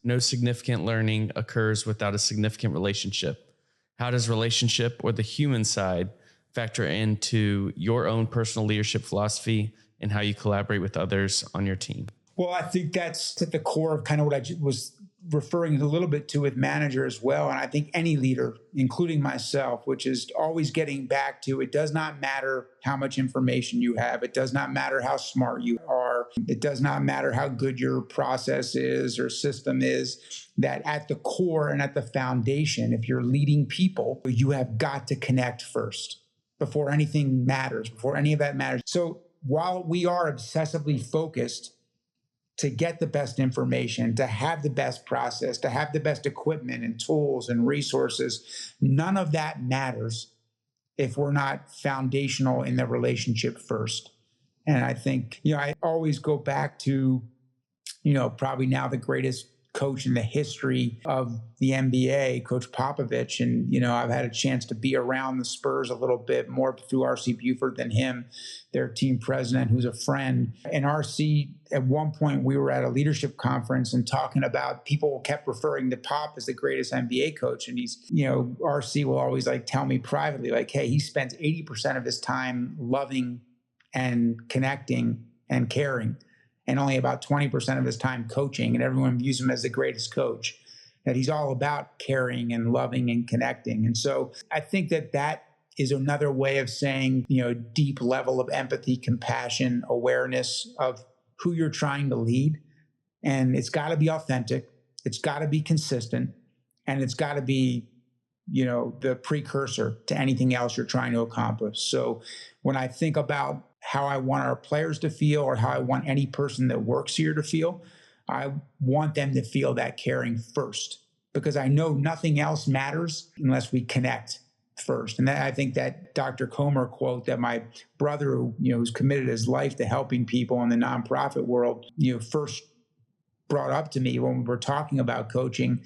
No significant learning occurs without a significant relationship. How does relationship or the human side factor into your own personal leadership philosophy and how you collaborate with others on your team? Well, I think that's at the core of kind of what I was referring a little bit to with manager as well. And I think any leader, including myself, which is always getting back to, it does not matter how much information you have. It does not matter how smart you are. It does not matter how good your process is or system is, that at the core and at the foundation, if you're leading people, you have got to connect first before anything matters, before any of that matters. So while we are obsessively focused to get the best information, to have the best process, to have the best equipment and tools and resources, none of that matters if we're not foundational in the relationship first. And I think, I always go back to, probably now the greatest coach in the history of the NBA, Coach Popovich. And, I've had a chance to be around the Spurs a little bit more through R.C. Buford than him, their team president, who's a friend. And R.C., at one point, we were at a leadership conference and talking about, people kept referring to Pop as the greatest NBA coach. And he's, R.C. will always tell me privately, hey, he spends 80% of his time loving and connecting and caring, and only about 20% of his time coaching, and everyone views him as the greatest coach, that he's all about caring and loving and connecting. And so I think that is another way of saying, deep level of empathy, compassion, awareness of who you're trying to lead. And it's got to be authentic. It's got to be consistent, and it's got to be, the precursor to anything else you're trying to accomplish. So when I think about how I want our players to feel, or how I want any person that works here to feel, I want them to feel that caring first, because I know nothing else matters unless we connect first. And I think that Dr. Comer quote that my brother, who's committed his life to helping people in the nonprofit world, first brought up to me when we were talking about coaching.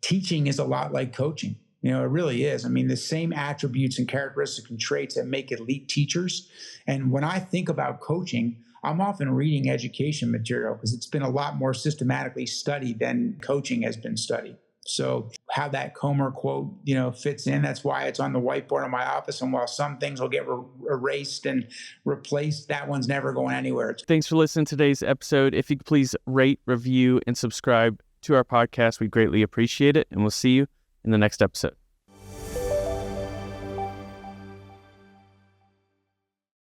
Teaching is a lot like coaching. It really is. I mean, the same attributes and characteristics and traits that make elite teachers. And when I think about coaching, I'm often reading education material because it's been a lot more systematically studied than coaching has been studied. So how that Comer quote, fits in, that's why it's on the whiteboard in my office. And while some things will get erased and replaced, that one's never going anywhere. Thanks for listening to today's episode. If you could please rate, review, and subscribe to our podcast, we greatly appreciate it. And we'll see you in the next episode.